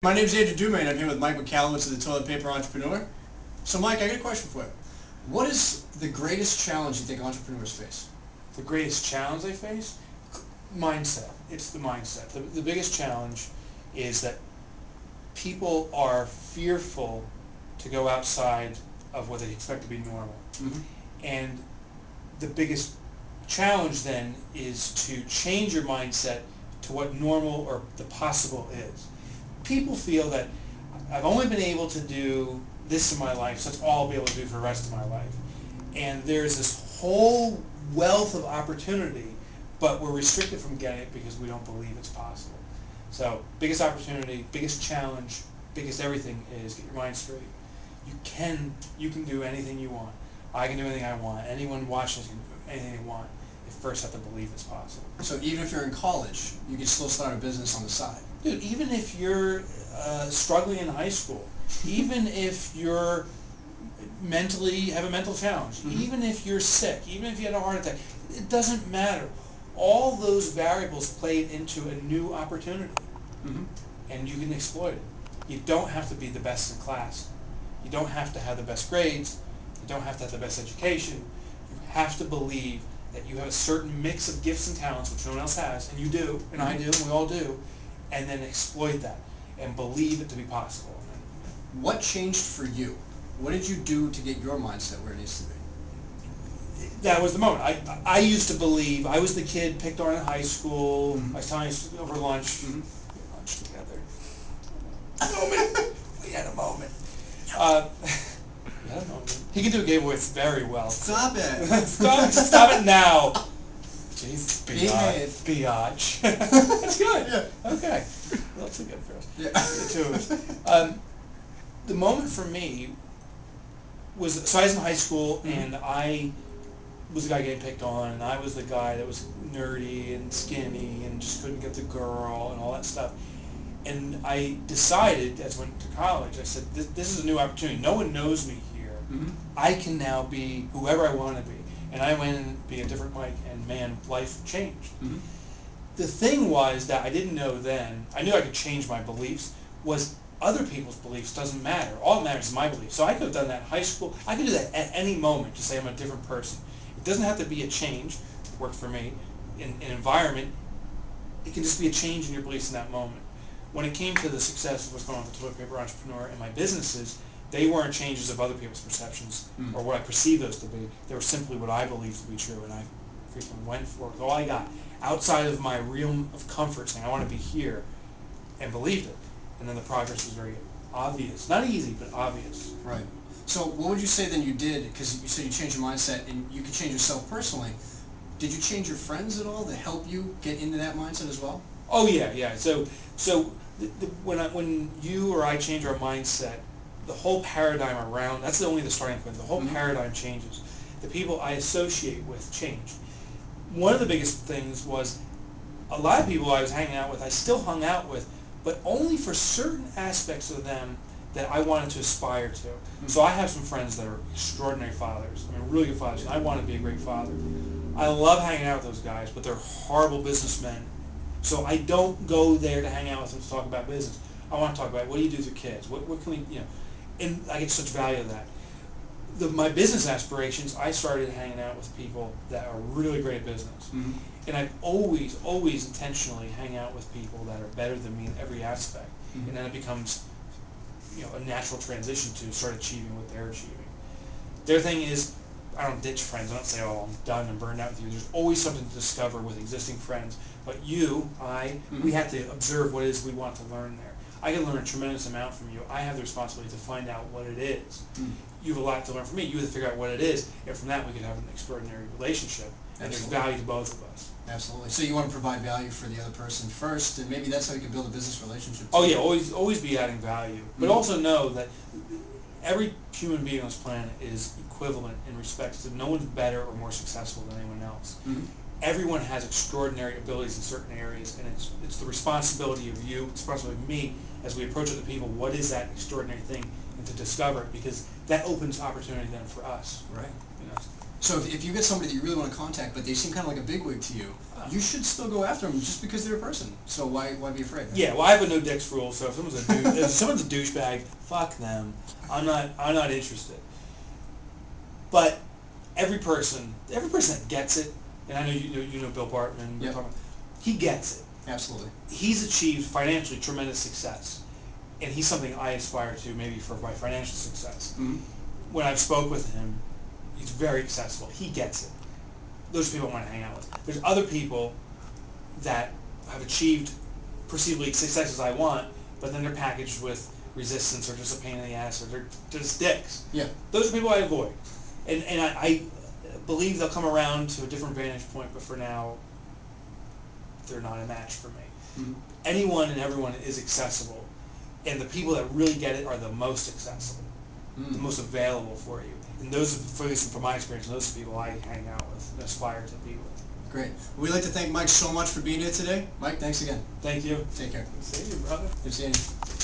My name's Andrew Dume, and I'm here with Mike Michalowicz of the Toilet Paper Entrepreneur. So Mike, I got a question for you. What is the greatest challenge you think entrepreneurs face? The greatest challenge they face? Mindset. It's the mindset. The biggest challenge is that people are fearful to go outside of what they expect to be normal. Mm-hmm. And the biggest challenge then is to change your mindset to what normal or the possible is. People feel that I've only been able to do this in my life, so that's all I'll be able to do for the rest of my life. And there's this whole wealth of opportunity, but we're restricted from getting it because we don't believe it's possible. So biggest opportunity, biggest challenge, biggest everything is get your mind straight. You can do anything you want. I can do anything I want. Anyone watching can do anything they want. You first have to believe it's possible. So even if you're in college, you can still start a business on the side. Dude, even if you're struggling in high school, even if you're mentally have a mental challenge, Mm-hmm. even if you're sick, even if you had a heart attack, it doesn't matter. All those variables played into a new opportunity, Mm-hmm. and you can exploit it. You don't have to be the best in class. You don't have to have the best grades. You don't have to have the best education. You have to believe that you have a certain mix of gifts and talents which no one else has, and you do, and I do, and we all do, and then exploit that and believe it to be possible. What changed for you? What did you do to get your mindset where it needs to be? That was the moment. I used to believe, I was the kid picked on in high school. Mm-hmm. I was telling you over lunch. Mm-hmm. We had lunch together. We had a moment. We had a moment. He can do a gay voice very well. Stop it. Stop it now. Jesus, Behave. biatch. That's good. Yeah. Okay. Well, that's good for us. Yeah. The two of us. The moment for me was, so I was in high school, Mm-hmm. and I was the guy getting picked on, and I was the guy that was nerdy and skinny and just couldn't get the girl and all that stuff. And I decided, as I went to college, I said, this is a new opportunity. No one knows me here. Mm-hmm. I can now be whoever I want to be. And I went and be a different Mike, and man, life changed. Mm-hmm. The thing was that I didn't know then, I knew I could change my beliefs, was other people's beliefs doesn't matter. All that matters is my beliefs. So I could have done that in high school. I could do that at any moment to say I'm a different person. It doesn't have to be a change, it worked for me, in an environment. It can just be a change in your beliefs in that moment. When it came to the success of what's going on with the Toilet Paper Entrepreneur and my businesses, they weren't changes of other people's perceptions or what I perceived those to be. They were simply what I believed to be true, and I frequently went for it with all I got. Outside of my realm of comfort, saying I want to be here, and believed it. And then the progress was very obvious. Not easy, but obvious. Right. So what would you say then you did, because you said you changed your mindset and you could change yourself personally. Did you change your friends at all to help you get into that mindset as well? Oh yeah. So when you or I change our mindset, the whole paradigm around, that's only the starting point. The whole Mm-hmm. paradigm changes. The people I associate with change. One of the biggest things was a lot of people I was hanging out with, I still hung out with, but only for certain aspects of them that I wanted to aspire to. Mm-hmm. So I have some friends that are extraordinary fathers. I mean, really good fathers, and I want to be a great father. I love hanging out with those guys, but they're horrible businessmen. So I don't go there to hang out with them to talk about business. I want to talk about what do you do with your kids? What can we, and I get such value of that. My business aspirations, I started hanging out with people that are really great at business. Mm-hmm. And I always intentionally hang out with people that are better than me in every aspect. Mm-hmm. And then it becomes, a natural transition to start achieving what they're achieving. Their thing is, I don't ditch friends. I don't say, oh, I'm done and burned out with you. There's always something to discover with existing friends. But Mm-hmm. we have to observe what it is we want to learn there. I can learn a tremendous amount from you. I have the responsibility to find out what it is. Mm-hmm. You have a lot to learn from me. You have to figure out what it is. And from that, we could have an extraordinary relationship. And there's value to both of us. Absolutely. So you want to provide value for the other person first, and maybe that's how you can build a business relationship too. Oh yeah, always be adding value. But Mm-hmm. also know that every human being on this planet is equivalent in respect to no one's better or more successful than anyone else. Mm-hmm. Everyone has extraordinary abilities in certain areas, and it's the responsibility of you, it's the responsibility of me, as we approach other people, what is that extraordinary thing, and to discover it, because that opens opportunity then for us. Right. So if you get somebody that you really want to contact, but they seem kind of like a bigwig to you, you should still go after them just because they're a person. So why be afraid? Right? Yeah, well, I have a no dicks rule. So if someone's a douchebag, fuck them. I'm not interested. But every person that gets it, and I know you know Bill Bartman. Yep. He gets it. Absolutely. He's achieved financially tremendous success, and he's something I aspire to, maybe for my financial success. Mm-hmm. When I've spoke with him, he's very accessible. He gets it. Those are people I want to hang out with. There's other people that have achieved perceivably success as I want, but then they're packaged with resistance or just a pain in the ass or they're just dicks. Yeah. Those are people I avoid. And I believe they'll come around to a different vantage point, but for now, they're not a match for me. Mm-hmm. Anyone and everyone is accessible, and the people that really get it are the most accessible, the most available for you. And those, for at least from my experience, those are people I hang out with and aspire to be with. Great. We'd like to thank Mike so much for being here today. Mike, thanks again. Thank you. Take care. Good seeing you, brother. Good seeing you.